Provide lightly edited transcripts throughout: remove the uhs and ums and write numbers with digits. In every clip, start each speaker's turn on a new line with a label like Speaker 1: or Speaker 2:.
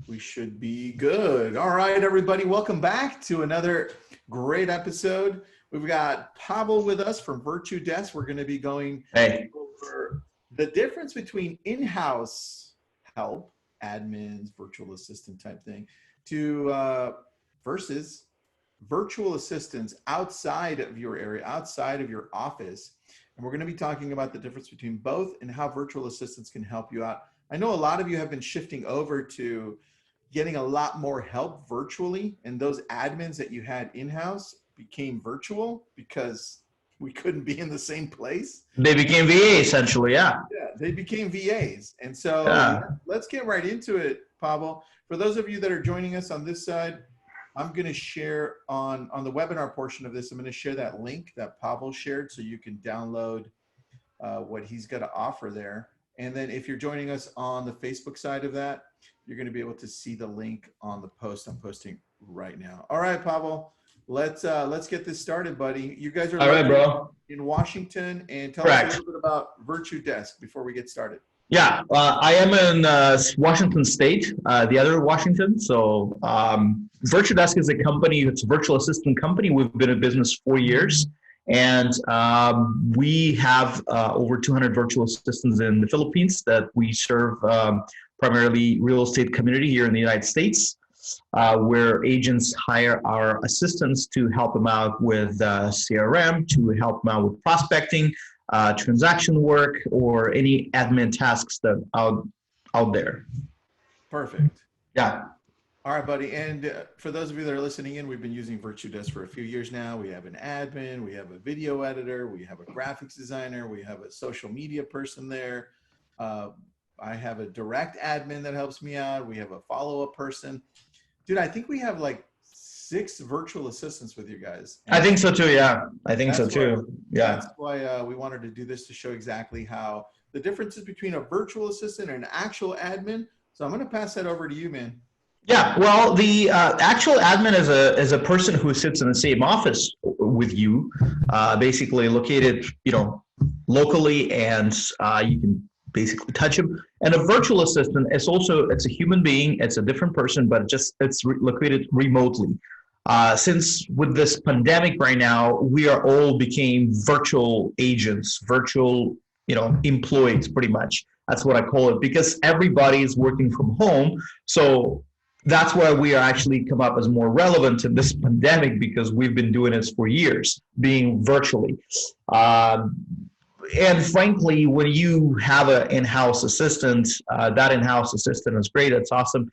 Speaker 1: We should be good. All right, everybody, welcome back to another great episode. We've got Pavel with us from Virtue Desk. We're going to be going
Speaker 2: Hey,
Speaker 1: over the difference between in-house help, admins, virtual assistant type thing, to versus virtual assistants outside of your area, outside of your office. And we're going to be talking about the difference between both and how virtual assistants can help you out. I know a lot of you have been shifting over to getting a lot more help virtually, and those admins that you had in-house became virtual because we couldn't be in the same place.
Speaker 2: they became VA essentially. Yeah.
Speaker 1: Yeah, they became VAs. And so
Speaker 2: Yeah.
Speaker 1: let's get right into it, Pavel. For those of you that are joining us on this side, I'm going to share on the webinar portion of this, I'm going to share that link that Pavel shared so you can download what he's got to offer there. And then if you're joining us on the Facebook side of that, you're going to be able to see the link on the post I'm posting right now. All right, Pavel, let's get this started, buddy. You guys are
Speaker 2: All right, bro.
Speaker 1: in Washington, and tell us
Speaker 2: Correct.
Speaker 1: a little bit about Virtue Desk before we get started.
Speaker 2: Yeah. I am in Washington State, the other Washington. So Virtue Desk is a company. It's a virtual assistant company. We've been in business 4 years. And we have over 200 virtual assistants in the Philippines that we serve primarily real estate community here in the United States, where agents hire our assistants to help them out with CRM, to help them out with prospecting, transaction work, or any admin tasks that are out there.
Speaker 1: Perfect.
Speaker 2: Yeah.
Speaker 1: All right, buddy. And for those of you that are listening in, we've been using Virtue Desk for a few years now. We have an admin, we have a video editor, we have a graphics designer, we have a social media person there. I have a direct admin that helps me out. We have a follow-up person. Dude, I think we have like 6 virtual assistants with you guys. And
Speaker 2: I think so too. Yeah. I think so
Speaker 1: that's
Speaker 2: too. Yeah.
Speaker 1: That's why we wanted to do this, to show exactly how the differences between a virtual assistant and an actual admin. So I'm going to pass that over to you, man.
Speaker 2: Yeah, well, the actual admin is a person who sits in the same office with you, basically located, locally, and you can basically touch him. And a virtual assistant is also, it's a human being, it's a different person, but it's located remotely. Since with this pandemic right now, we are all became virtual agents, virtual, employees, pretty much. That's what I call it, because everybody is working from home. So that's why we are actually come up as more relevant in this pandemic, because we've been doing this for years, being virtually. And frankly, when you have an in-house assistant, that in-house assistant is great. It's awesome.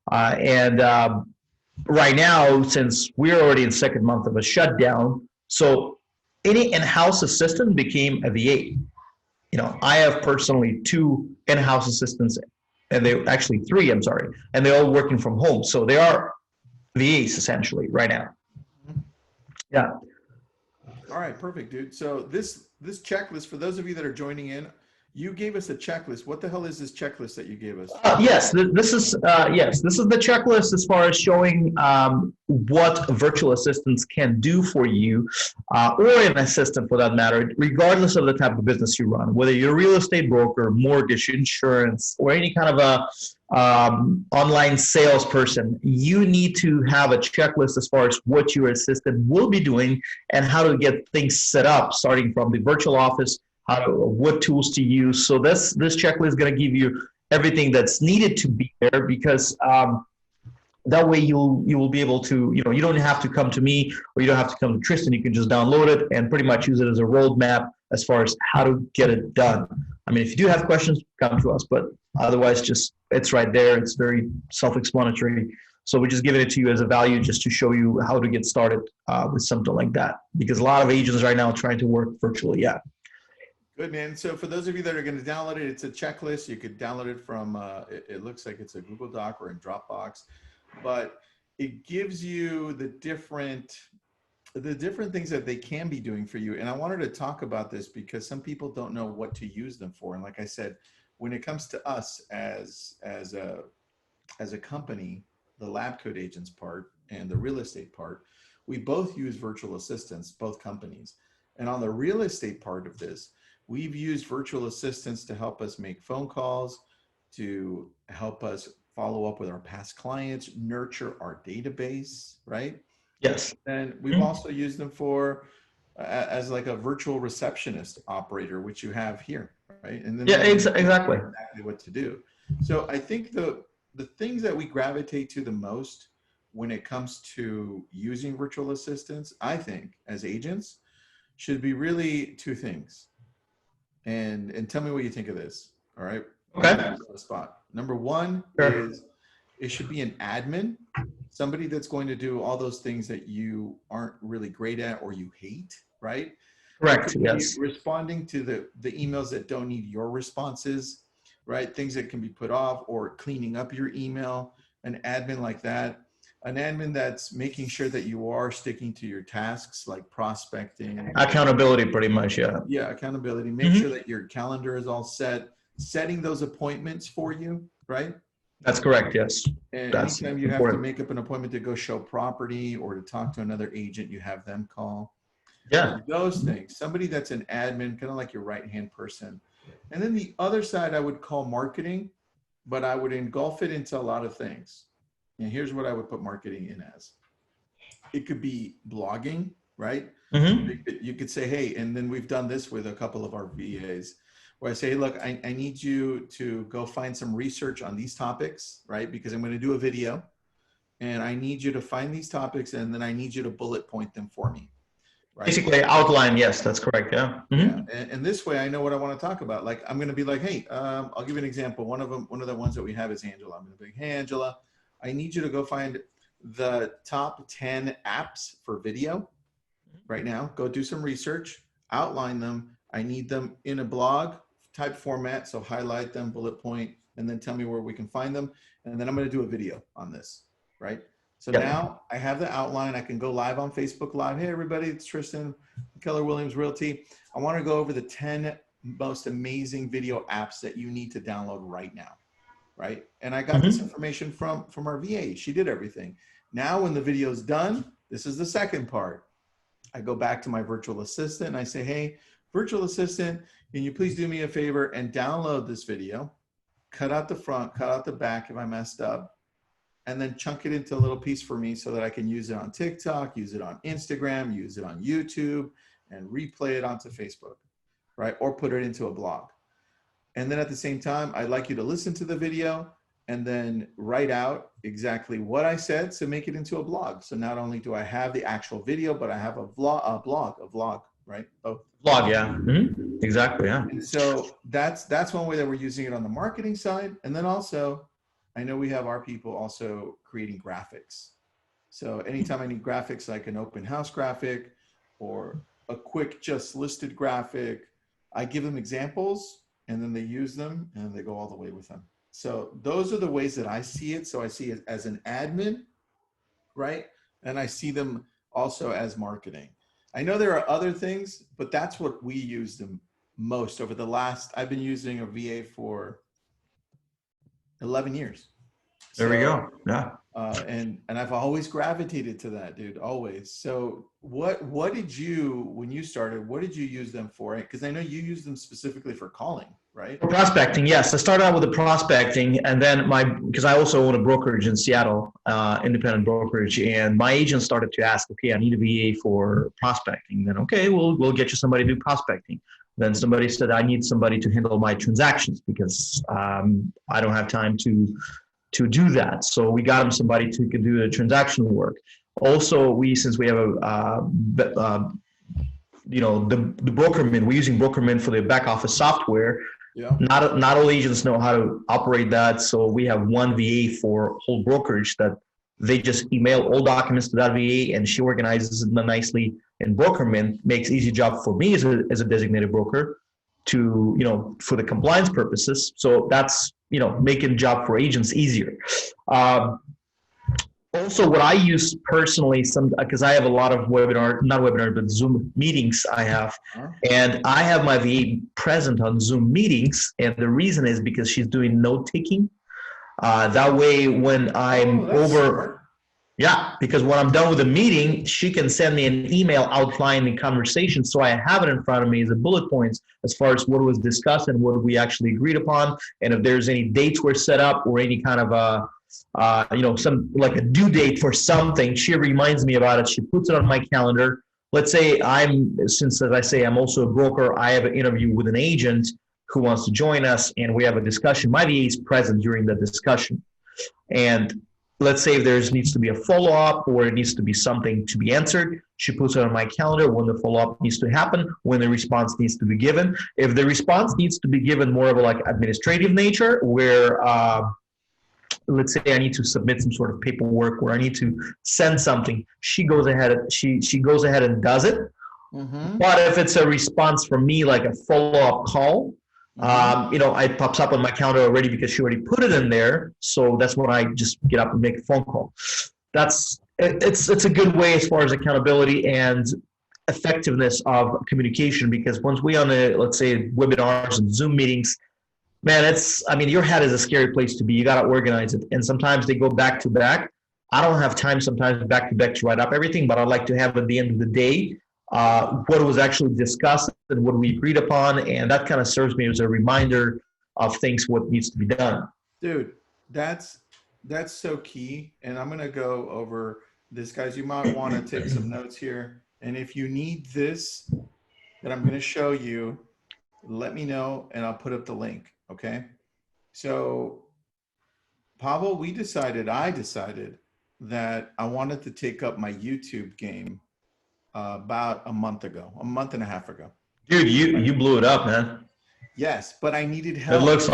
Speaker 2: Right now, since we're already in second month of a shutdown, so any in-house assistant became a VA. I have personally 2 in-house assistants, and they actually 3, I'm sorry, and they're all working from home. So they are VAs essentially right now. Yeah.
Speaker 1: All right, perfect, dude. So this checklist, for those of you that are joining in, you gave us a checklist. What the hell is this checklist that you gave us?
Speaker 2: Yes, this is the checklist as far as showing what virtual assistants can do for you, or an assistant for that matter, regardless of the type of business you run, whether you're a real estate broker, mortgage, insurance, or any kind of a online salesperson. You need to have a checklist as far as what your assistant will be doing and how to get things set up, starting from the virtual office, what tools to use. So this checklist is going to give you everything that's needed to be there, because that way you will be able to, you don't have to come to me, or you don't have to come to Tristan. You can just download it and pretty much use it as a roadmap as far as how to get it done. I mean, if you do have questions, come to us, but otherwise it's right there. It's very self-explanatory. So we're just giving it to you as a value, just to show you how to get started with something like that, because a lot of agents right now are trying to work virtually. Yeah.
Speaker 1: Good, man. So for those of you that are going to download it, it's a checklist. You could download it from, it looks like it's a Google Doc or in Dropbox, but it gives you the different things that they can be doing for you. And I wanted to talk about this because some people don't know what to use them for. And like I said, when it comes to us as a company, the Lab Code Agents part and the real estate part, we both use virtual assistants, both companies. And on the real estate part of this, we've used virtual assistants to help us make phone calls, to help us follow up with our past clients, nurture our database, right?
Speaker 2: Yes.
Speaker 1: And we've also used them for as like a virtual receptionist operator, which you have here, right? And then
Speaker 2: Yeah, exactly.
Speaker 1: exactly what to do. So I think the things that we gravitate to the most when it comes to using virtual assistants, I think as agents, should be really two things. And tell me what you think of this. All right.
Speaker 2: Okay.
Speaker 1: The spot. Number one
Speaker 2: Sure.
Speaker 1: is it should be an admin, somebody that's going to do all those things that you aren't really great at or you hate, right?
Speaker 2: Correct. Yes.
Speaker 1: Responding to the emails that don't need your responses, right? Things that can be put off, or cleaning up your email, an admin like that. An admin that's making sure that you are sticking to your tasks, like prospecting.
Speaker 2: Accountability, pretty much. Yeah.
Speaker 1: Yeah, accountability. Make sure that your calendar is all set, setting those appointments for you, right?
Speaker 2: That's correct. Yes.
Speaker 1: And
Speaker 2: That's
Speaker 1: anytime you
Speaker 2: important.
Speaker 1: have to make up an appointment to go show property or to talk to another agent, you have them call.
Speaker 2: Yeah.
Speaker 1: Those things. Somebody that's an admin, kind of like your right-hand person. And then the other side I would call marketing, but I would engulf it into a lot of things. And here's what I would put marketing in as. It could be blogging, right? You could say, hey, and then we've done this with a couple of our VAs where I say, look, I need you to go find some research on these topics, right? Because I'm going to do a video and I need you to find these topics and then I need you to bullet point them for me. Right?
Speaker 2: Basically outline. Yes, that's correct. Yeah.
Speaker 1: Yeah. And this way I know what I want to talk about. Like, I'm going to be like, hey, I'll give you an example. One of the ones that we have is Angela. I'm going to be, hey, Angela, I need you to go find the top 10 apps for video right now. Go do some research, outline them. I need them in a blog type format. So highlight them, bullet point, and then tell me where we can find them. And then I'm going to do a video on this, right? So now I have the outline. I can go live on Facebook Live. Hey, everybody, it's Tristan, Keller Williams Realty. I want to go over the 10 most amazing video apps that you need to download right now, right? And I got this information from our VA. She did everything. Now when the video is done, this is the second part. I go back to my virtual assistant and I say, hey, virtual assistant, can you please do me a favor and download this video, cut out the front, cut out the back if I messed up, and then chunk it into a little piece for me so that I can use it on TikTok, use it on Instagram, use it on YouTube, and replay it onto Facebook, right? Or put it into a blog. And then at the same time, I'd like you to listen to the video and then write out exactly what I said to make it into a blog. So not only do I have the actual video, but I have a vlog, right? Oh,
Speaker 2: blog, yeah. Exactly, yeah.
Speaker 1: And so that's one way that we're using it on the marketing side. And then also, I know we have our people also creating graphics. So anytime I need graphics, like an open house graphic or a quick just listed graphic, I give them examples and then they use them and they go all the way with them. So those are the ways that I see it. So I see it as an admin, right? And I see them also as marketing. I know there are other things, but that's what we use them most over the last, I've been using a VA for 11 years.
Speaker 2: There we go. Yeah.
Speaker 1: And I've always gravitated to that, dude, always. So what did you, when you started, what did you use them for? Because I know you use them specifically for calling, right?
Speaker 2: For prospecting, yes. I started out with the prospecting, and then because I also own a brokerage in Seattle, independent brokerage, and my agent started to ask, okay, I need a VA for prospecting. Then, okay, we'll get you somebody to do prospecting. Then somebody said, I need somebody to handle my transactions because I don't have time to do that. So we got him somebody who could do the transactional work. Also, since we have the Brokerman, we're using Brokerman for the back office software.
Speaker 1: Yeah.
Speaker 2: Not all agents know how to operate that. So we have one VA for whole brokerage that they just email all documents to that VA and she organizes them nicely. And Brokerman makes easy job for me as a designated broker to, for the compliance purposes. So that's, making job for agents easier. Also, what I use personally, because I have a lot of but Zoom meetings I have, and I have my VA present on Zoom meetings, and the reason is because she's doing note taking. That way, when I'm over, Yeah, because when I'm done with the meeting, she can send me an email outlining the conversation, so I have it in front of me as a bullet points as far as what was discussed and what we actually agreed upon, and if there's any dates were set up or any kind of some like a due date for something, she reminds me about it. She puts it on my calendar. Let's say since as I say, I'm also a broker, I have an interview with an agent who wants to join us, and we have a discussion. My VA is present during the discussion, and let's say if there needs to be a follow-up or it needs to be something to be answered, she puts it on my calendar when the follow-up needs to happen, when the response needs to be given. If the response needs to be given more of a like administrative nature, where let's say I need to submit some sort of paperwork or I need to send something, she goes ahead and does it.
Speaker 1: Mm-hmm.
Speaker 2: But if it's a response from me, like a follow-up call, it pops up on my calendar already because she already put it in there. So that's when I just get up and make a phone call. It's a good way as far as accountability and effectiveness of communication, because once we on let's say webinars and Zoom meetings, man, your head is a scary place to be. You got to organize it. And sometimes they go back to back. I don't have time sometimes back to back to write up everything, but I'd like to have at the end of the day what was actually discussed and what we agreed upon. And that kind of serves me as a reminder of things, what needs to be done.
Speaker 1: Dude, that's so key. And I'm going to go over this, guys. You might want to take some notes here. And if you need this that I'm going to show you, let me know and I'll put up the link. Okay. So Pavel, I decided that I wanted to take up my YouTube game about a month and a half ago.
Speaker 2: Dude, you blew it up, man.
Speaker 1: Yes, but I needed help.
Speaker 2: It looks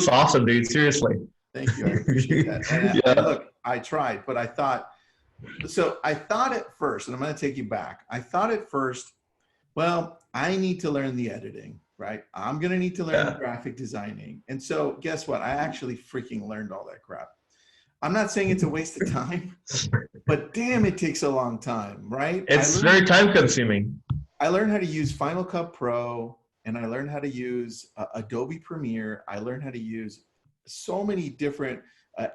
Speaker 2: awesome, dude. Seriously.
Speaker 1: Thank you. I appreciate that. And look, I tried, but I thought at first, and I'm going to take you back. I thought at first, well, I need to learn the editing, right? I'm going to need to learn the graphic designing. And so guess what? I actually freaking learned all that crap. I'm not saying it's a waste of time, but damn, it takes a long time, right?
Speaker 2: It's very time consuming.
Speaker 1: I learned how to use Final Cut Pro, and I learned how to use Adobe Premiere. I learned how to use so many different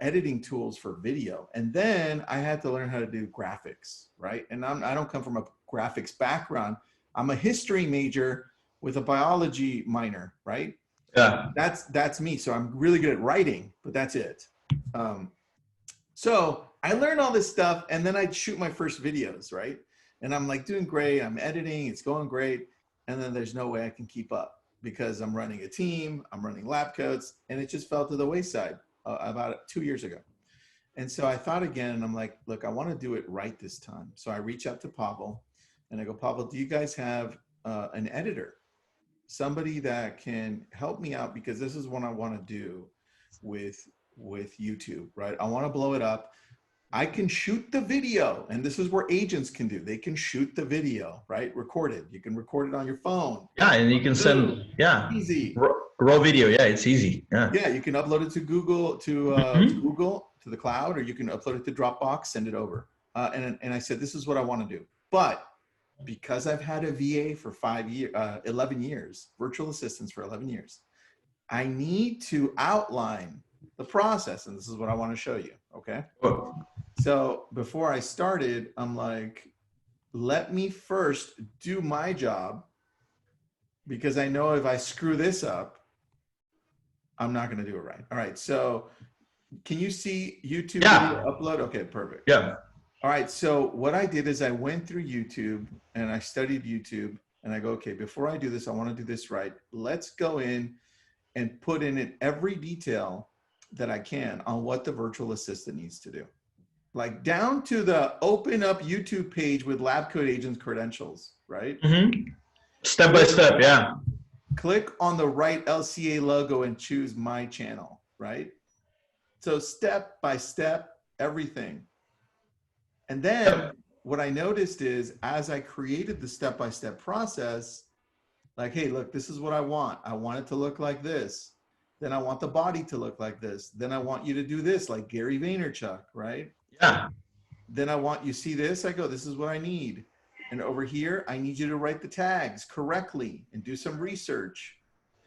Speaker 1: editing tools for video. And then I had to learn how to do graphics, right? And I don't come from a graphics background. I'm a history major with a biology minor, right?
Speaker 2: Yeah.
Speaker 1: That's me. So I'm really good at writing, but that's it. So I learned all this stuff, and then I'd shoot my first videos, right? And I'm like doing great. I'm editing. It's going great. And then there's no way I can keep up because I'm running a team. I'm running lab coats, and it just fell to the wayside about 2 years ago. And so I thought again, and I'm like, look, I want to do it right this time. So I reach out to Pavel, and I go, Pavel, do you guys have an editor? Somebody that can help me out, because this is what I want to do with YouTube, right? I want to blow it up. I can shoot the video, and this is where agents can do. They can shoot the video, right? Record it. You can record it on your phone.
Speaker 2: Yeah, and you can send,
Speaker 1: easy
Speaker 2: raw video. Yeah, it's easy.
Speaker 1: Yeah, you can upload it to Google, to the cloud, or you can upload it to Dropbox, send it over. And I said, this is what I want to do. But because I've had a VA for 11 years, virtual assistants for 11 years, I need to outline the process, and this is what I want to show you. Okay. So before I started, I'm like, let me first do my job, because I know if I screw this up, I'm not going to do it right. All right. So can you see YouTube video upload? Okay, perfect.
Speaker 2: Yeah.
Speaker 1: All right. So what I did is I went through YouTube and I studied YouTube, and I go, okay, before I do this, I want to do this right. Let's go in and put in every detail that I can on what the virtual assistant needs to do. Like down to the open up YouTube page with Lab Coat Agents credentials, right?
Speaker 2: Mm-hmm. Step by step, yeah.
Speaker 1: Click on the right LCA logo and choose my channel, right? So step by step, everything. And then what I noticed is, as I created the step-by-step process, like, hey, look, this is what I want. I want it to look like this. Then I want the body to look like this. Then I want you to do this, like Gary Vaynerchuk, right?
Speaker 2: Yeah.
Speaker 1: Then I want you see this. I go, this is what I need. And over here, I need you to write the tags correctly and do some research.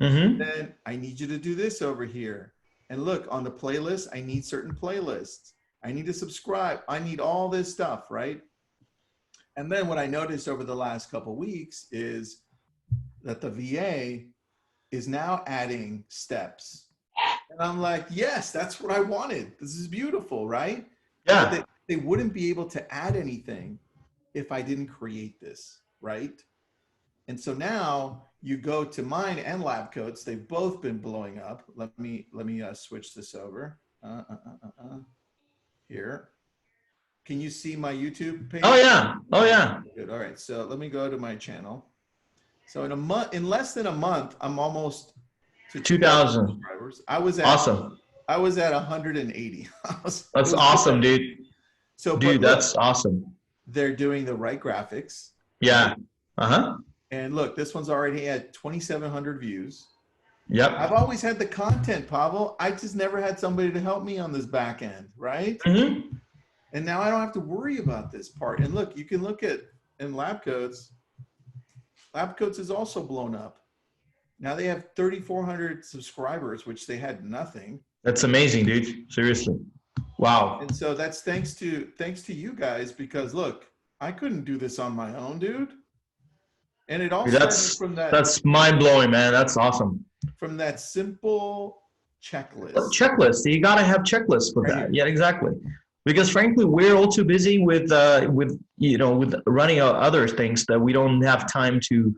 Speaker 2: Mm-hmm.
Speaker 1: Then I need you to do this over here. And look, on the playlist, I need certain playlists. I need to subscribe. I need all this stuff, right? And then what I noticed over the last couple of weeks is that the VA is now adding steps. And I'm like, yes, that's what I wanted. This is beautiful, right? But
Speaker 2: Yeah.
Speaker 1: they wouldn't be able to add anything if I didn't create this, right? And so now you go to mine and Lab Coats. They've both been blowing up. Let me switch this over. Here. Can you see my YouTube page?
Speaker 2: Oh yeah. Oh yeah.
Speaker 1: Good. All right. So let me go to my channel. So in a month, in less than a month, I'm almost to
Speaker 2: 2,000
Speaker 1: subscribers. I was at
Speaker 2: Awesome.
Speaker 1: 180.
Speaker 2: That's awesome, dude.
Speaker 1: So, but
Speaker 2: Dude,
Speaker 1: look,
Speaker 2: that's awesome.
Speaker 1: they're doing the right graphics.
Speaker 2: Yeah. Uh-huh.
Speaker 1: And look, this one's already had 2,700 views.
Speaker 2: Yep.
Speaker 1: I've always had the content, Pavel. I just never had somebody to help me on this back end, right?
Speaker 2: Mm-hmm.
Speaker 1: And now I don't have to worry about this part. And look, you can look at in Lab Coats. Lab Coats is also blown up. Now they have 3,400 subscribers, which they had nothing.
Speaker 2: That's amazing, dude. Seriously. Wow.
Speaker 1: And so that's thanks to you guys, because look, I couldn't do this on my own, dude. And it all started from
Speaker 2: that's mind blowing, man. That's awesome.
Speaker 1: From that simple checklist.
Speaker 2: Checklist. You gotta have checklists for that. Yeah, exactly. Because frankly, we're all too busy with running other things that we don't have time to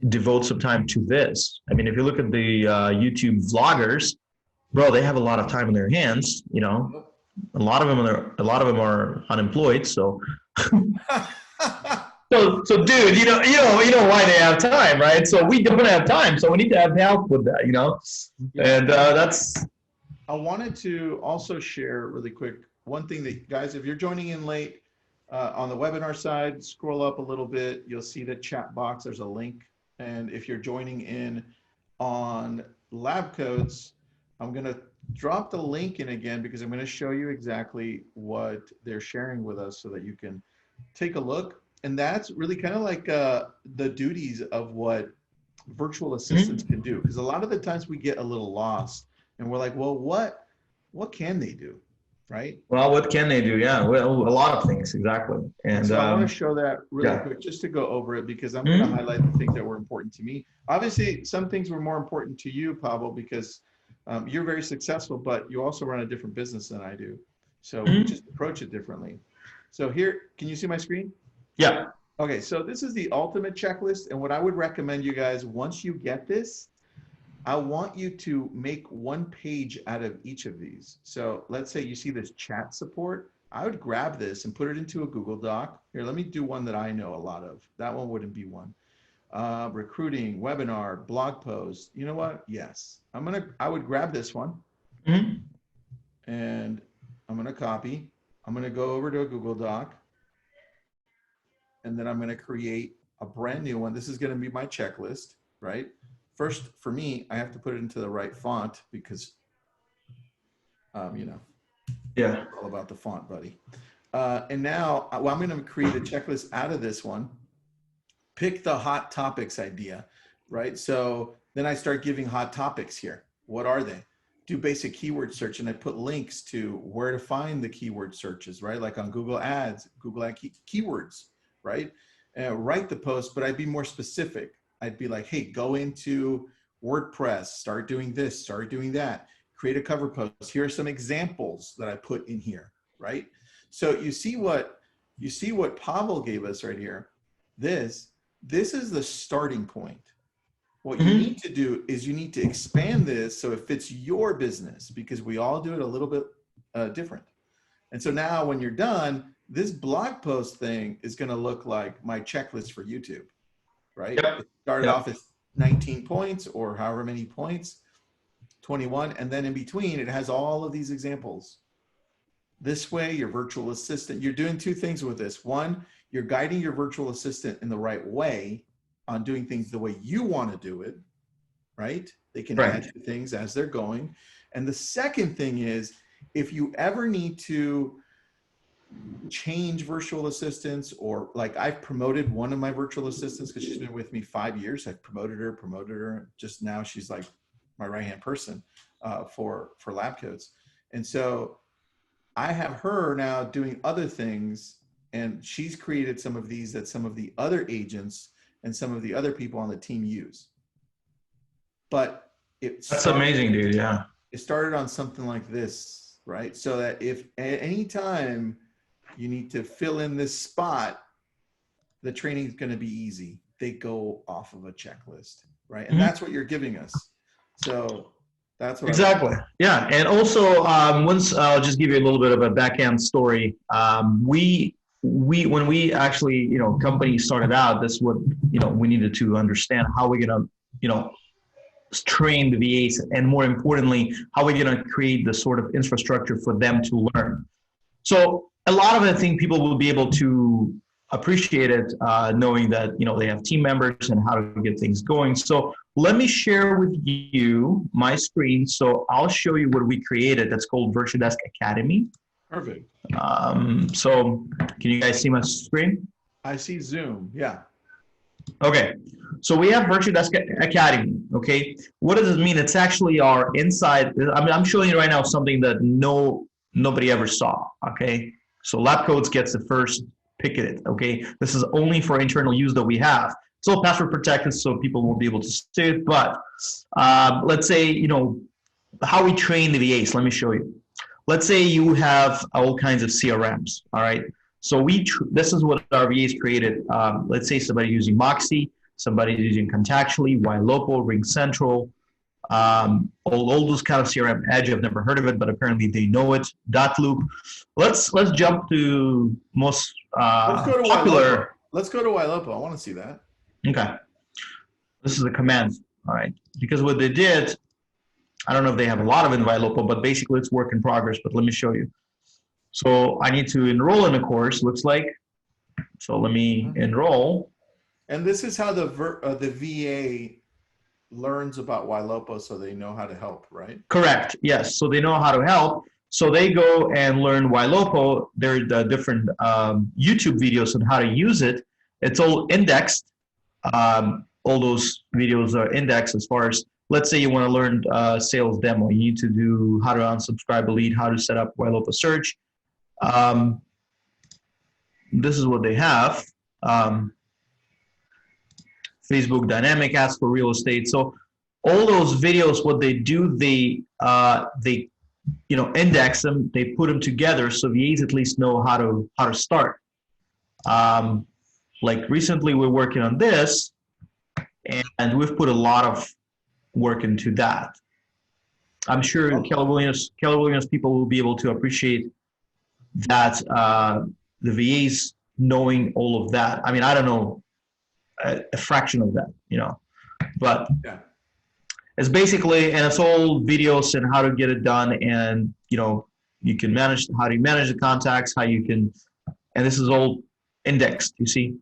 Speaker 2: devote some time to this. I mean, if you look at the YouTube vloggers, bro, they have a lot of time in their hands. You know, a lot of them are unemployed. So, so dude, you know why they have time, right? So we don't have time, so we need to have help with that, you know. And that's.
Speaker 1: I wanted to also share really quick one thing that, guys, if you're joining in late on the webinar side, scroll up a little bit. You'll see the chat box. There's a link. And if you're joining in on Lab Coats, I'm going to drop the link in again because I'm going to show you exactly what they're sharing with us so that you can take a look. And that's really kind of like the duties of what virtual assistants can do. Because a lot of the times we get a little lost. And we're like, well, what can they do, right?
Speaker 2: Well, what can they do? Yeah, well, a lot of things, exactly. And
Speaker 1: so I want to show that really quick, just to go over it, because I'm going to highlight the things that were important to me. Obviously, some things were more important to you, Pavel, because you're very successful, but you also run a different business than I do. So we just approach it differently. So here, can you see my screen?
Speaker 2: Yeah.
Speaker 1: Okay, so this is the ultimate checklist. And what I would recommend you guys, once you get this, I want you to make one page out of each of these. So let's say you see this chat support. I would grab this and put it into a Google Doc. Here, let me do one that I know a lot of. That one wouldn't be one. Recruiting, webinar, blog post. You know what? Yes. I would grab this one and I'm gonna copy. I'm gonna go over to a Google Doc and then I'm gonna create a brand new one. This is gonna be my checklist, right? First, for me, I have to put it into the right font because,
Speaker 2: yeah,
Speaker 1: all about the font, buddy. And now, I'm going to create a checklist out of this one. Pick the hot topics idea, right? So then I start giving hot topics here. What are they? Do basic keyword search, and I put links to where to find the keyword searches, right? Like on Google Ads, Google Ad keywords, right? Write the post, but I'd be more specific. I'd be like, hey, go into WordPress, start doing this, start doing that, create a cover post. Here are some examples that I put in here, right? So you see what Pavel gave us right here. This is the starting point. What you need to do is you need to expand this so it fits your business, because we all do it a little bit different. And so now when you're done, this blog post thing is going to look like my checklist for YouTube. Right?
Speaker 2: Yep.
Speaker 1: It started off as 19 points or however many points, 21. And then in between, it has all of these examples. This way, your virtual assistant, you're doing two things with this. One, you're guiding your virtual assistant in the right way on doing things the way you want to do it, right? They can add things as they're going. And the second thing is, if you ever need to change virtual assistants, or like I've promoted one of my virtual assistants because she's been with me 5 years. I've promoted her. Just now she's like my right-hand person for Lab Coats. And so I have her now doing other things, and she's created some of these that some of the other agents and some of the other people on the team use. But
Speaker 2: That's amazing, dude. Yeah.
Speaker 1: it started on something like this, right? So that if at any time you need to fill in this spot, the training is going to be easy. They go off of a checklist, right? And that's what you're giving us. So that's what
Speaker 2: exactly. Yeah. And also, once I'll just give you a little bit of a backhand story. We when we actually, you know, company started out, this is what, you know, we needed to understand how we're going to, you know, train the VAs, and more importantly, how we're going to create the sort of infrastructure for them to learn. So a lot of it, I think people will be able to appreciate it, knowing that, you know, they have team members and how to get things going. So let me share with you my screen. So I'll show you what we created. That's called VirtuDesk Academy.
Speaker 1: Perfect.
Speaker 2: So can you guys see my screen?
Speaker 1: I see Zoom. Yeah.
Speaker 2: Okay. So we have VirtuDesk Academy. Okay. What does it mean? It's actually our inside. I mean, I'm showing you right now something that nobody ever saw. Okay. So LabCodes gets the first pick at it. Okay. This is only for internal use that we have. It's all password protected, so people won't be able to see it. But let's say, you know, how we train the VAs. Let me show you. Let's say you have all kinds of CRMs. All right. So this is what our VAs created. Let's say somebody using Moxie, somebody using Contactually, Ylopo, RingCentral, all those kind of CRM. Edge, I've never heard of it, but apparently they know it. Dotloop. Let's jump to most popular.
Speaker 1: Ylopo. Let's go to Ylopo. I want to see that.
Speaker 2: Okay. This is the command. All right. Because what they did, I don't know if they have a lot of it in Ylopo, but basically it's work in progress. But let me show you. So I need to enroll in a course, looks like. So let me enroll.
Speaker 1: And this is how the VA learns about Ylopo, so they know how to help, right?
Speaker 2: Correct. Yes. So they know how to help. So they go and learn Ylopo. There are different YouTube videos on how to use it. It's all indexed. All those videos are indexed as far as, let's say you want to learn sales demo. You need to do how to unsubscribe a lead, how to set up Ylopo search. This is what they have. Facebook dynamic ads for real estate. So all those videos, what they do, they you know, index them, they put them together so VAs at least know how to start. Like recently we're working on this, and we've put a lot of work into that. I'm sure Keller Williams people will be able to appreciate that, the VAs knowing all of that. I mean, I don't know a fraction of that, you know, but
Speaker 1: yeah.
Speaker 2: It's basically, and it's all videos and how to get it done, and you know, you can manage how do you manage the contacts, how you can, and this is all indexed, you see.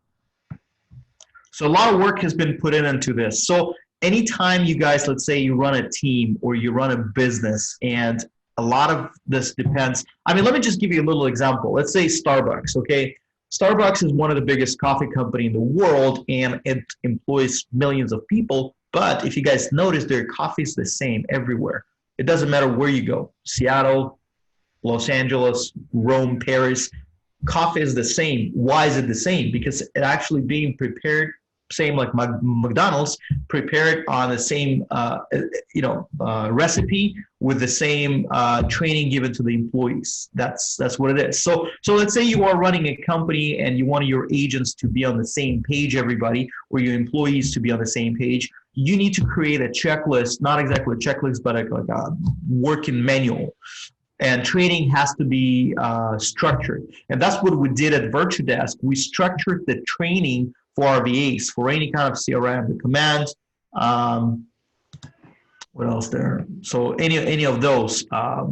Speaker 2: So a lot of work has been put into this. So anytime you guys, let's say you run a team or you run a business, and a lot of this depends. I mean, let me just give you a little example. Let's say Starbucks, okay? Starbucks is one of the biggest coffee company in the world, and it employs millions of people. But if you guys notice, their coffee is the same everywhere. It doesn't matter where you go. Seattle, Los Angeles, Rome, Paris, coffee is the same. Why is it the same? Because it actually being prepared, same like McDonald's, prepared on the same recipe with the same training given to the employees. That's what it is. So let's say you are running a company and you want your agents to be on the same page, everybody, or your employees to be on the same page. You need to create a checklist, not exactly a checklist, but like a working manual. And training has to be structured. And that's what we did at VirtuDesk. We structured the training for our VAs, for any kind of CRM, the command, what else there? So any of those.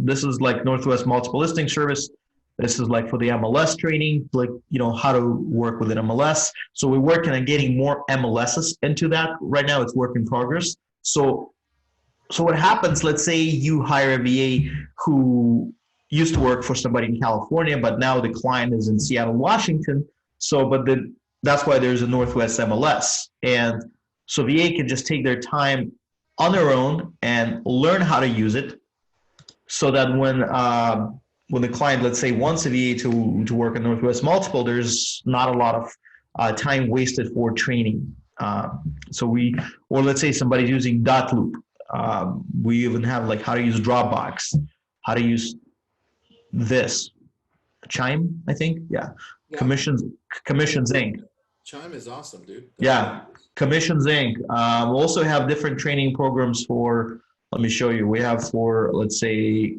Speaker 2: This is like Northwest Multiple Listing Service. This is like for the MLS training, like, you know, how to work with an MLS. So we're working on getting more MLSs into that. Right now it's work in progress. So what happens, let's say you hire a VA who used to work for somebody in California, but now the client is in Seattle, Washington. So, that's why there's a Northwest MLS. And so VA can just take their time on their own and learn how to use it, so that when when the client, let's say, wants a VA to work in Northwest Multiple, there's not a lot of time wasted for training. Or let's say somebody's using Dotloop. We even have like how to use Dropbox, how to use this Chime, I think. Yeah.
Speaker 1: Yeah.
Speaker 2: Commissions Inc.
Speaker 1: Chime is awesome, dude.
Speaker 2: Yeah. Commissions Inc. We also have different training programs for, let me show you. We have for, let's say,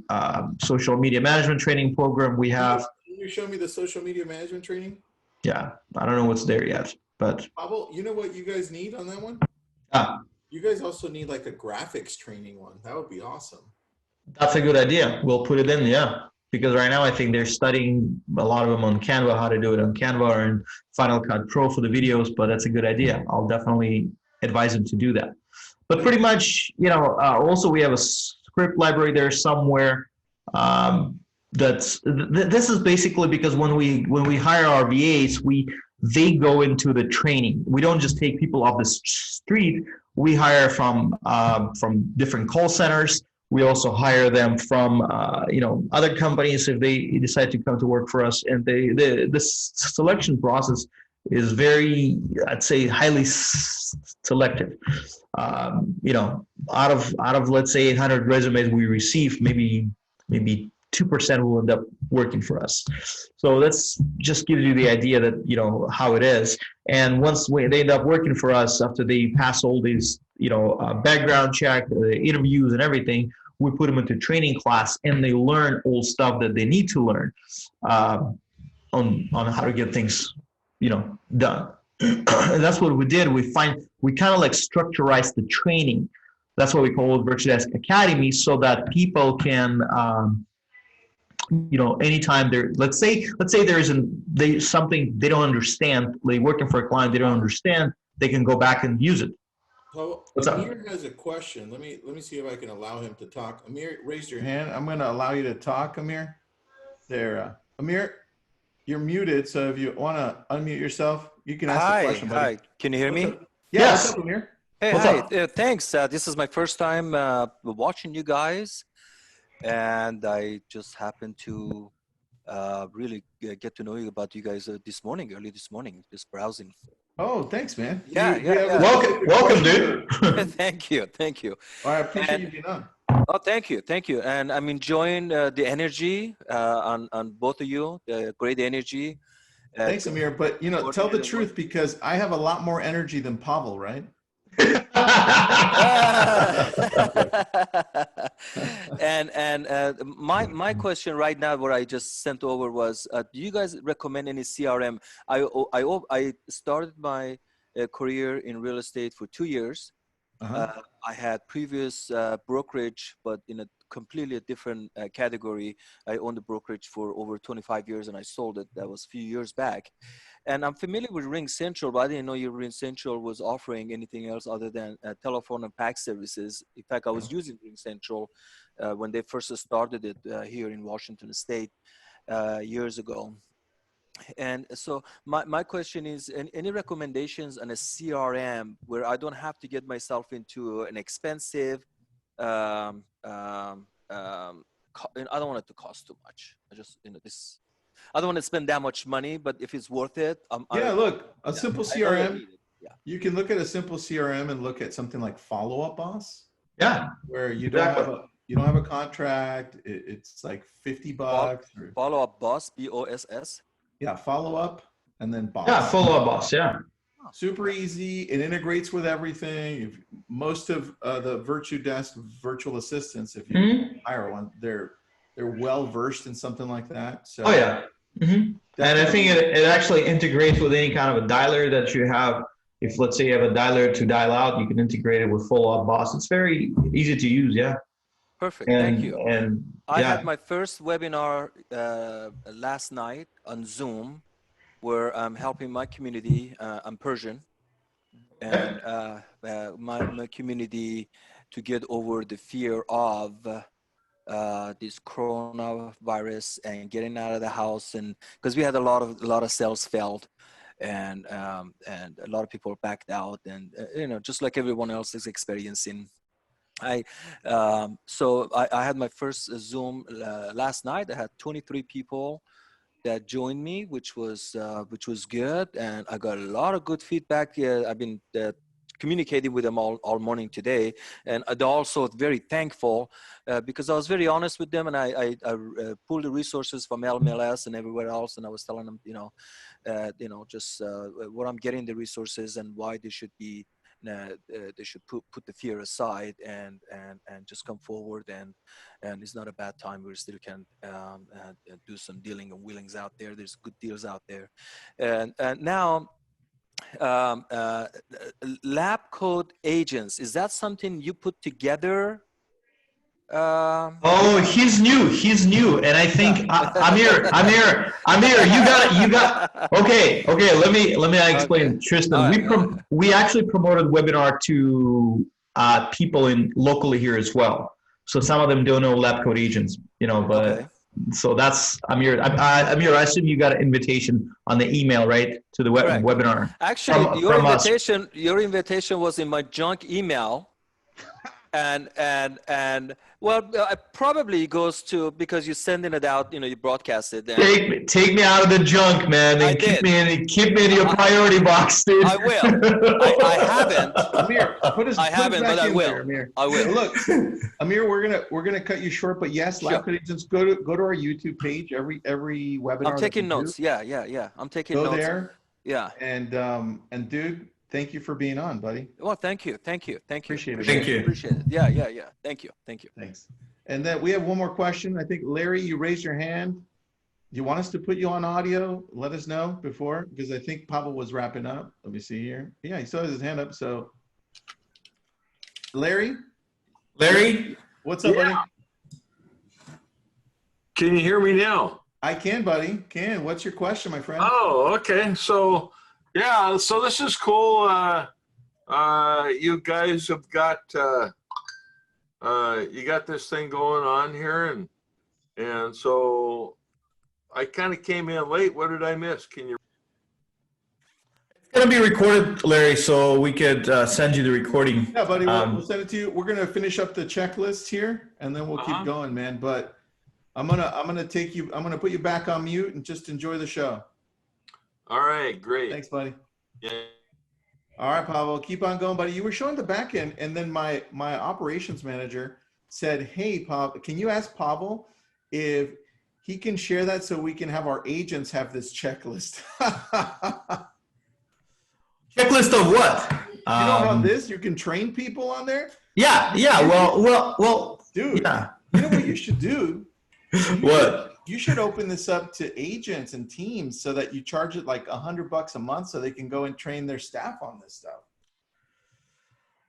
Speaker 2: social media management training program. We have.
Speaker 1: Can you show me the social media management training?
Speaker 2: Yeah. I don't know what's there yet, but.
Speaker 1: Pavel, you know what you guys need on that one? You guys also need like a graphics training one. That would be awesome.
Speaker 2: That's a good idea. We'll put it in, yeah. Because right now I think they're studying a lot of them on Canva, how to do it on Canva and Final Cut Pro for the videos, but that's a good idea. I'll definitely advise them to do that. But pretty much, also we have a script library there somewhere. This is basically because when we hire our VAs, they go into the training. We don't just take people off the street. We hire from different call centers. We also hire them from other companies if they decide to come to work for us. And the selection process is very, I'd say, highly selective. Out of let's say 800 resumes we receive, maybe 2% will end up working for us. So that's just gives you the idea that how it is. And once they end up working for us, after they pass all these background check, interviews, and everything, we put them into training class, and they learn all stuff that they need to learn on how to get things done. And that's what we did. We kind of like structurized the training. That's what we call it Virtual Desk Academy, so that people can anytime let's say there's something they don't understand, they working for a client they don't understand, they can go back and use it.
Speaker 1: So Amir has a question. Let me see if I can allow him to talk. Amir, raise your hand. I'm going to allow you to talk, Amir. There, Amir, you're muted. So if you want to unmute yourself, you can ask the question.
Speaker 3: Hi, can you hear me?
Speaker 1: Yeah,
Speaker 2: yes.
Speaker 1: What's up, Amir?
Speaker 3: Hey, hi. Thanks. This is my first time watching you guys, and I just happened to really get to know you about you guys early this morning, just browsing.
Speaker 1: Oh, thanks, man.
Speaker 3: Yeah.
Speaker 2: Welcome, dude.
Speaker 3: Thank you.
Speaker 1: I appreciate you being on.
Speaker 3: Oh, thank you. And I'm enjoying the energy on both of you. Great energy.
Speaker 1: Thanks, Amir. But tell the truth, because I have a lot more energy than Pavel, right?
Speaker 3: and my question right now, what I just sent over was, do you guys recommend any CRM? I started my career in real estate for 2 years. I had previous brokerage, but in a completely different category. I owned a brokerage for over 25 years, and I sold it. That was a few years back. And I'm familiar with RingCentral, but I didn't know your RingCentral was offering anything else other than telephone and fax services. In fact, I was using RingCentral when they first started it here in Washington State years ago. And so my question is, any recommendations on a CRM where I don't have to get myself into an expensive, I don't want it to cost too much. I don't want to spend that much money, but if it's worth it.
Speaker 1: Look, a simple CRM. You can look at a simple CRM and look at something like Follow Up Boss.
Speaker 2: Yeah.
Speaker 1: Where you don't have a contract. It's like $50.
Speaker 3: Follow Up Boss, BOSS.
Speaker 1: Yeah, Follow Up and then Boss.
Speaker 2: Yeah, Follow Up Boss. Yeah.
Speaker 1: Super easy. It integrates with everything. Most of the VirtuDesk virtual assistants, if you hire one, they're well versed in something like that. So.
Speaker 2: Oh yeah. And I think it actually integrates with any kind of a dialer that you have. If let's say you have a dialer to dial out, you can integrate it with Follow Up Boss. It's very easy to use. Yeah.
Speaker 3: Perfect. Thank you.
Speaker 2: And
Speaker 3: I had my first webinar last night on Zoom, where I'm helping my community. I'm Persian, and my community to get over the fear of this coronavirus and getting out of the house, and because we had a lot of sales failed, and a lot of people backed out, and just like everyone else is experiencing. I had my first Zoom last night. I had 23 people that joined me, which was good, and I got a lot of good feedback. I've been communicating with them all morning today, and they're also very thankful because I was very honest with them, and I pulled the resources from LMLS and everywhere else, and I was telling them, just where I'm getting the resources and why they should be. They should put the fear aside and just come forward, and it's not a bad time. We still can do some dealing and wheelings out there. There's good deals out there, and now lab code agents, is that something you put together?
Speaker 2: Oh, he's new, and I think Amir, you got. Okay. Let me explain,
Speaker 3: Okay.
Speaker 2: Tristan. We actually promoted webinar to people locally here as well. So some of them don't know lab code agents, but
Speaker 3: Okay.
Speaker 2: so that's Amir. Amir, I assume you got an invitation on the email, right, to the
Speaker 3: Correct.
Speaker 2: webinar.
Speaker 3: Actually,
Speaker 2: from us.
Speaker 3: your invitation was in my junk email, and well, it probably goes to because you're sending it out. You broadcast it. And
Speaker 2: Take me out of the junk, man,
Speaker 3: I
Speaker 2: and keep
Speaker 3: did.
Speaker 2: me in your priority box, dude.
Speaker 3: I will. I haven't.
Speaker 1: Amir, put us
Speaker 3: I haven't,
Speaker 1: back
Speaker 3: but I
Speaker 1: in
Speaker 3: will.
Speaker 1: there, Amir.
Speaker 3: I will.
Speaker 1: Look, Amir, we're gonna cut you short, but yes,
Speaker 3: Sure.
Speaker 1: Lab Code Agents, go to our YouTube page. Every webinar.
Speaker 3: I'm taking
Speaker 1: that we
Speaker 3: notes.
Speaker 1: do,
Speaker 3: Yeah. I'm taking
Speaker 1: Go
Speaker 3: notes.
Speaker 1: there,
Speaker 3: Yeah.
Speaker 1: and dude, thank you for being on, buddy.
Speaker 3: Well, thank you.
Speaker 1: Appreciate it.
Speaker 2: Thank you.
Speaker 3: Appreciate it. Yeah. Thank you.
Speaker 1: Thanks. And then we have one more question. I think Larry, you raised your hand. Do you want us to put you on audio? Let us know before, because I think Pavel was wrapping up. Let me see here. Yeah, he still has his hand up. So, Larry, what's up, buddy?
Speaker 4: Can you hear me now?
Speaker 1: I can, buddy. Can. What's your question, my friend?
Speaker 4: Oh, okay. So, yeah, so this is cool. You guys have got, you got this thing going on here, and so I kind of came in late. What did I miss? Can you?
Speaker 2: It's gonna be recorded, Larry, so we could send you the recording.
Speaker 1: Yeah, buddy. We'll send it to you. We're gonna finish up the checklist here, and then we'll keep
Speaker 4: Uh-huh.
Speaker 1: going, man. But I'm gonna take you. I'm gonna put you back on mute and just enjoy the show.
Speaker 4: All right, great.
Speaker 1: Thanks, buddy.
Speaker 4: Yeah.
Speaker 1: All right, Pavel, keep on going, buddy. You were showing the back end, and then my operations manager said, "Hey, Pavel, can you ask Pavel if he can share that so we can have our agents have this checklist?"
Speaker 2: Checklist of what?
Speaker 1: You know how you can train people on there,
Speaker 2: Yeah. Well.
Speaker 1: dude.
Speaker 2: Yeah.
Speaker 1: You know what you should do?
Speaker 2: What?
Speaker 1: You should open this up to agents and teams so that you charge it like $100 a month so they can go and train their staff on this stuff.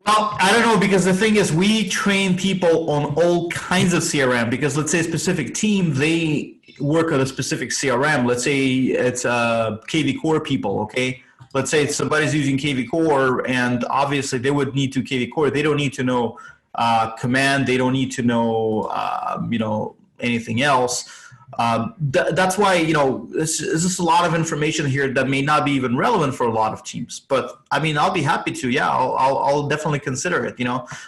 Speaker 2: Well, I don't know, because the thing is, we train people on all kinds of CRM, because let's say a specific team, they work on a specific CRM. Let's say it's KV Core people, okay? Let's say somebody's using KV Core, and obviously they would need to KV Core. They don't need to know command. They don't need to know, anything else. That's why, this is a lot of information here that may not be even relevant for a lot of teams. But I mean, I'll be happy to. Yeah, I'll definitely consider it.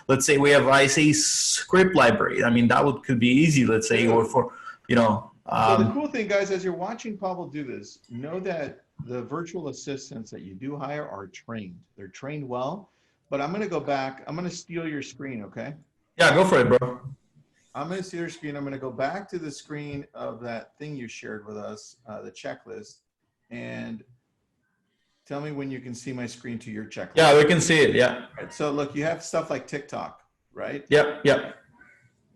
Speaker 2: Let's say we have ISA script library. I mean, that could be easy. Let's say, or for
Speaker 1: So the cool thing, guys, as you're watching Pavel do this, know that the virtual assistants that you do hire are trained. They're trained well. But I'm going to go back. I'm going to steal your screen, okay?
Speaker 2: Yeah, go for it, bro.
Speaker 1: I'm going to steal your screen. I'm going to go back to the screen of that thing you shared with us, the checklist, and tell me when you can see my screen to your checklist.
Speaker 2: Yeah, we can see it. Yeah.
Speaker 1: All right, so look, you have stuff like TikTok, right?
Speaker 2: Yep.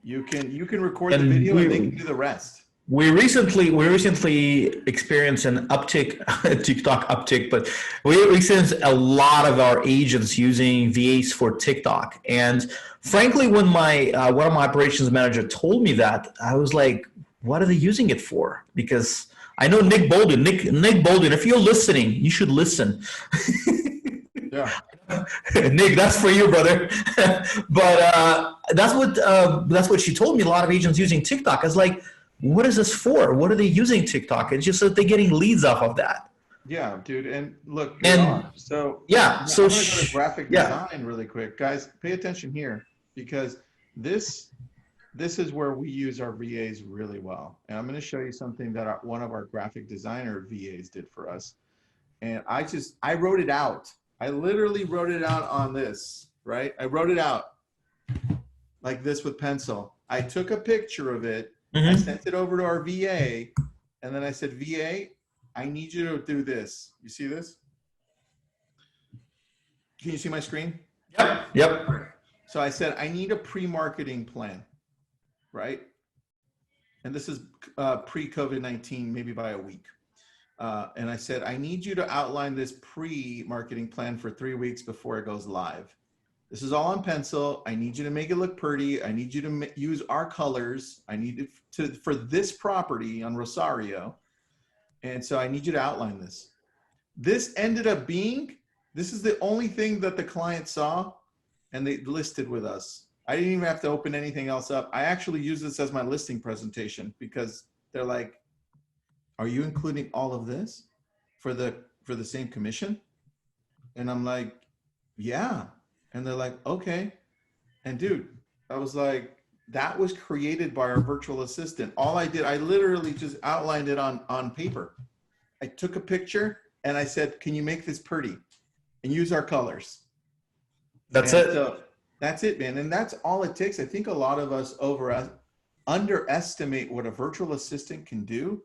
Speaker 1: You can record
Speaker 2: And
Speaker 1: the video and they can do the rest.
Speaker 2: We recently experienced an uptick, TikTok uptick, but we experienced a lot of our agents using VAs for TikTok. And frankly, when my one of my operations manager told me that, I was like, "What are they using it for?" Because I know Nick Bolden. Nick Bolden, if you're listening, you should listen.
Speaker 1: Yeah.
Speaker 2: Nick, that's for you, brother. But that's what she told me. A lot of agents using TikTok. I was like, what is this for? What are they using TikTok? It's just that they're getting leads off of that.
Speaker 1: Yeah, dude. And look,
Speaker 2: And
Speaker 1: so
Speaker 2: yeah, so
Speaker 1: I'm gonna go to graphic design really quick. Guys, pay attention here. because this is where we use our VAs really well. And I'm going to show you something that one of our graphic designer VAs did for us. And I wrote it out. I literally wrote it out on this, right? I wrote it out like this with pencil. I took a picture of it. I sent it over to our VA. And then I said, VA, I need you to do this. You see this? Can you see my screen?
Speaker 2: Yep.
Speaker 1: So I said, I need a pre-marketing plan, right? And this is pre-COVID-19, maybe by a week. And I said, I need you to outline this pre-marketing plan for 3 weeks before it goes live. This is all on pencil. I need you to make it look pretty. I need you to use our colors. I need it for this property on Rosario. And so I need you to outline this. This ended up being, this is the only thing that the client saw and they listed with us. I didn't even have to open anything else up. I actually use this as my listing presentation because they're like, are you including all of this for the same commission? And I'm like, yeah. And they're like, okay. And dude, I was like, that was created by our virtual assistant. All I did, I literally just outlined it on paper. I took a picture and I said, can you make this pretty and use our colors?
Speaker 2: That's it.
Speaker 1: So that's it, man. And that's all it takes. I think a lot of us underestimate what a virtual assistant can do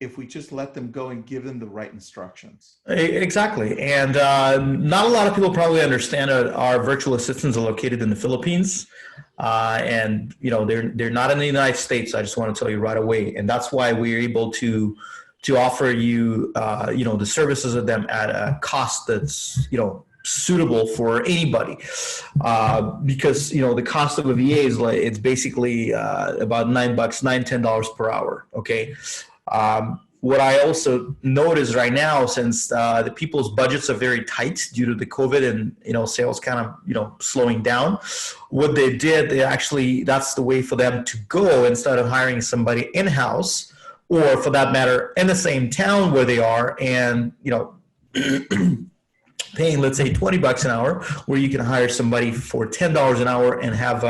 Speaker 1: if we just let them go and give them the right instructions.
Speaker 2: Exactly. And not a lot of people probably understand our virtual assistants are located in the Philippines. And they're not in the United States. I just want to tell you right away. And that's why we're able to offer you, the services of them at a cost that's, suitable for anybody, because the cost of a VA is it's basically about $9, $10 per hour. Okay. What I also notice right now, since the people's budgets are very tight due to the COVID and sales kind of slowing down, what they did, that's the way for them to go instead of hiring somebody in-house, or for that matter in the same town where they are, and paying, let's say, $20 an hour, where you can hire somebody for $10 an hour and have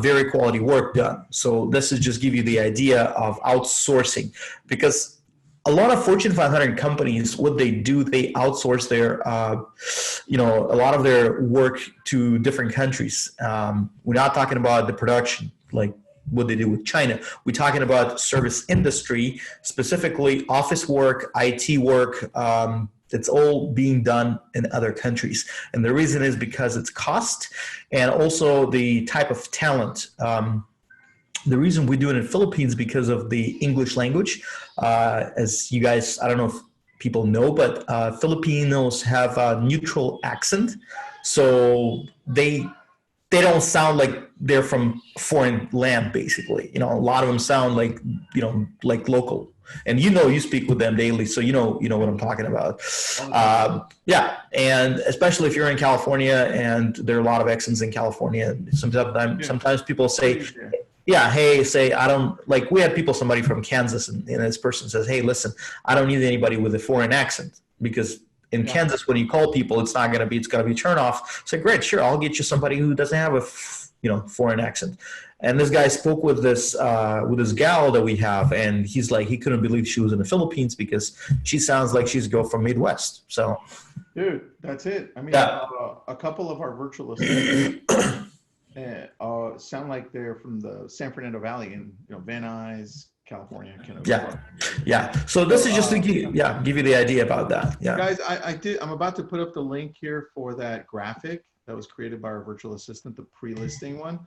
Speaker 2: very quality work done. So this is just give you the idea of outsourcing, because a lot of Fortune 500 companies, what they do, they outsource their, a lot of their work to different countries. We're not talking about the production, like what they do with China. We're talking about service industry, specifically office work, IT work. It's all being done in other countries. And the reason is because it's cost and also the type of talent. The reason we do it in the Philippines because of the English language. As you guys, I don't know if people know, but Filipinos have a neutral accent. So they don't sound like they're from foreign land, basically. A lot of them sound like, like local. And you speak with them daily, so you know what I'm talking about. Yeah, and especially if you're in California, and there are a lot of accents in California. Sometimes people say, yeah, hey, I don't, like, we had somebody from Kansas, and this person says, hey, listen, I don't need anybody with a foreign accent, because in Kansas, when you call people, it's going to be a turn off. So great, sure, I'll get you somebody who doesn't have a foreign accent. And this guy spoke with this gal that we have, and he's like, he couldn't believe she was in the Philippines because she sounds like she's a girl from Midwest. So,
Speaker 1: dude, that's it. I mean, a couple of our virtual assistants sound like they're from the San Fernando Valley in Van Nuys, California.
Speaker 2: Yeah. So this is just to give you the idea about that. Yeah,
Speaker 1: guys, I'm about to put up the link here for that graphic that was created by our virtual assistant, the pre-listing one.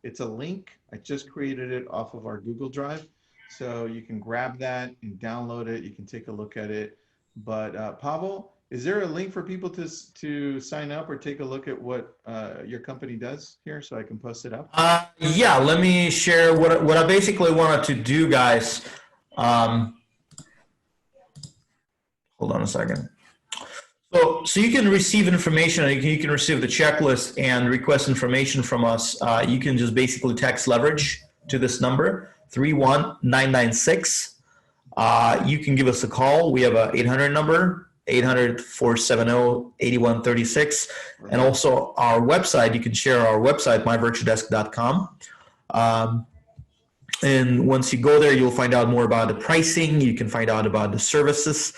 Speaker 1: It's a link. I just created it off of our Google Drive. So you can grab that and download it. You can take a look at it. But Pavel, is there a link for people to sign up or take a look at what your company does here so I can post it up?
Speaker 2: Yeah, let me share what I basically wanted to do, guys. Hold on a second. So you can receive information, you can receive the checklist and request information from us. You can just basically text leverage to this number, 31996. You can give us a call. We have a 800 number, 800-470-8136. And also our website, you can share our website, myvirtuedesk.com. And once you go there, you'll find out more about the pricing. You can find out about the services.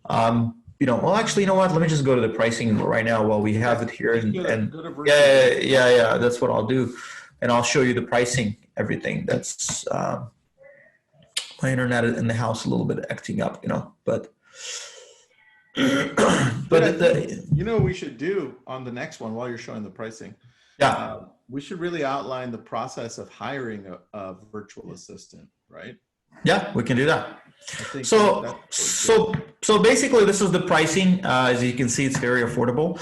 Speaker 2: Well, actually, you know what? Let me just go to the pricing right now while we have it here. Yeah, that's what I'll do. And I'll show you the pricing, everything. That's my internet in the house a little bit acting up, but
Speaker 1: what we should do on the next one while you're showing the pricing.
Speaker 2: Yeah.
Speaker 1: We should really outline the process of hiring a virtual assistant, right?
Speaker 2: Yeah, we can do that.
Speaker 1: I think
Speaker 2: So basically, this is the pricing. As you can see, it's very affordable.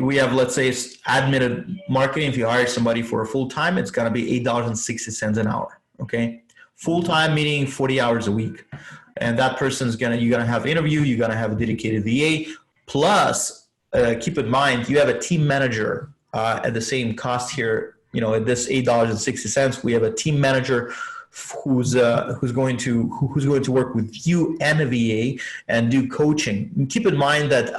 Speaker 2: We have, let's say, admin marketing. If you hire somebody for a full time, it's gonna be $8.60 an hour. Okay, full time meaning 40 hours a week, and that person's you're gonna have interview. You're gonna have a dedicated VA. Plus, keep in mind, you have a team manager at the same cost here. At this $8.60, we have a team manager who's going to work with you and a VA and do coaching. And keep in mind that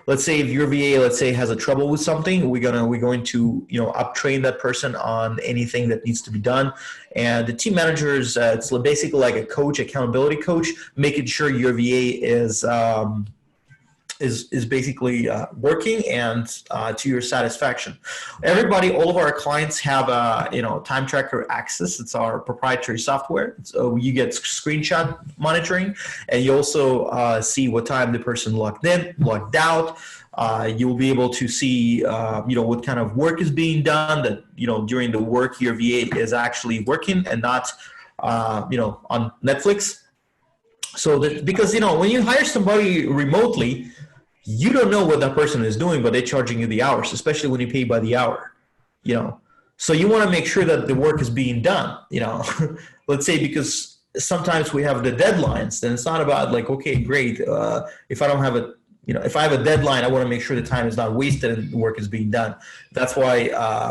Speaker 2: let's say if your VA, has a trouble with something, we're going to uptrain that person on anything that needs to be done. And the team manager is it's basically like a coach, accountability coach, making sure your VA is basically working and to your satisfaction. All of our clients have time tracker access. It's our proprietary software. So you get screenshot monitoring, and you also see what time the person logged in, logged out. You'll be able to see what kind of work is being done, that during the work your VA is actually working and not on Netflix. So that, because when you hire somebody remotely, you don't know what that person is doing, but they're charging you the hours, especially when you pay by the hour, So you want to make sure that the work is being done, Let's say, because sometimes we have the deadlines, then it's not about like, okay, great. If I don't have if I have a deadline, I want to make sure the time is not wasted and the work is being done. That's why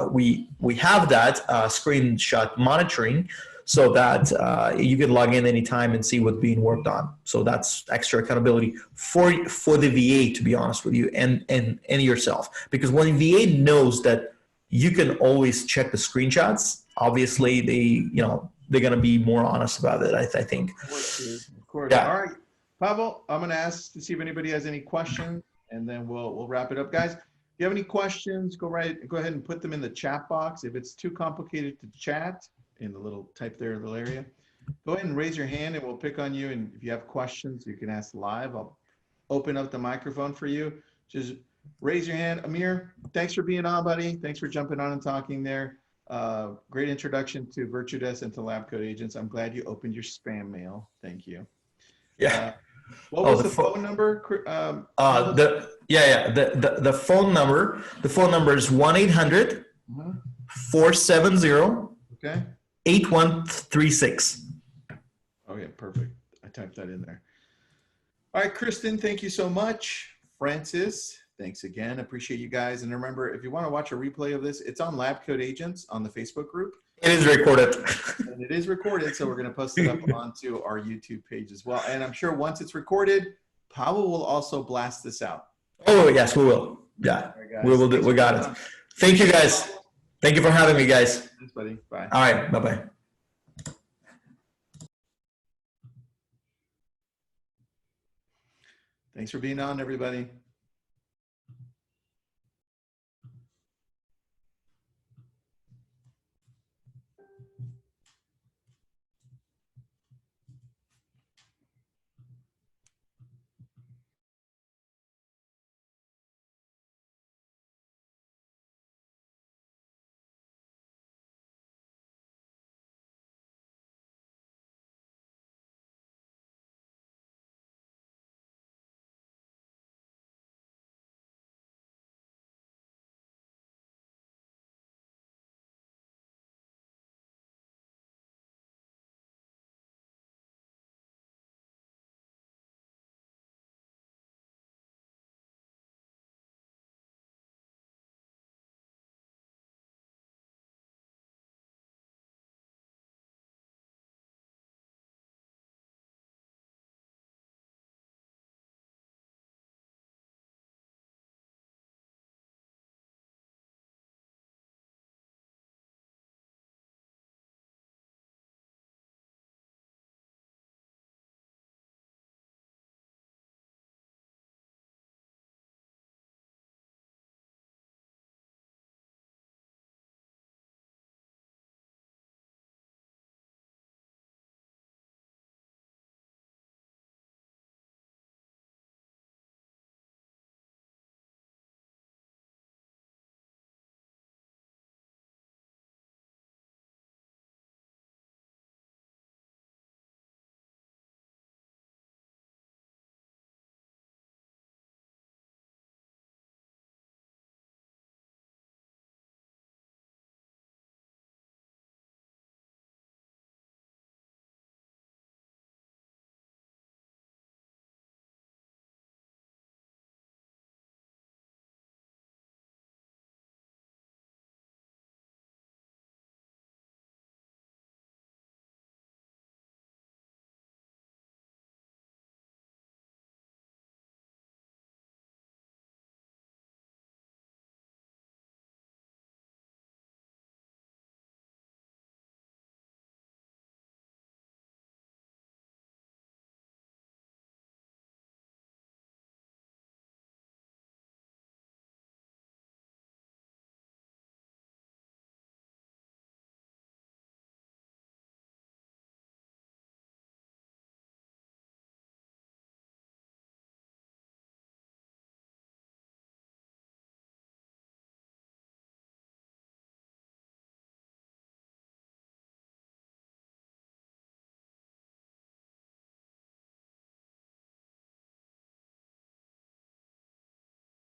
Speaker 2: we have that screenshot monitoring, so that you can log in anytime and see what's being worked on. So that's extra accountability for the VA, to be honest with you, and yourself. Because when the VA knows that you can always check the screenshots, obviously they're going to be more honest about it, I think.
Speaker 1: Of course.
Speaker 2: Yeah.
Speaker 1: All right, Pavel, I'm going to ask to see if anybody has any questions, and then we'll wrap it up. Guys, if you have any questions, go ahead and put them in the chat box. If it's too complicated to chat, in the little area, go ahead and raise your hand and we'll pick on you. And if you have questions, you can ask live. I'll open up the microphone for you. Just raise your hand. Amir, thanks for being on, buddy. Thanks for jumping on and talking there. Great introduction to VirtueDesk and to Lab Coat Agents. I'm glad you opened your spam mail. Thank you.
Speaker 2: Yeah.
Speaker 1: What was the phone number?
Speaker 2: The phone number. The phone number is 1-800-470.
Speaker 1: Okay.
Speaker 2: 8136.
Speaker 1: Okay, perfect. I typed that in there. All right, Kristen, thank you so much. Francis, thanks again. Appreciate you guys. And remember, if you want to watch a replay of this, it's on Lab Coat Agents on the Facebook group.
Speaker 2: It is recorded.
Speaker 1: And it is recorded, so we're going to post it up onto our YouTube page as well. And I'm sure once it's recorded, Pavel will also blast this out.
Speaker 2: Oh, yes, we will. Yeah, right, we will. We got it. Thank you, guys. Thank you for having me, guys.
Speaker 1: Thanks, buddy. Bye.
Speaker 2: All right. Bye-bye.
Speaker 1: Thanks for being on, everybody.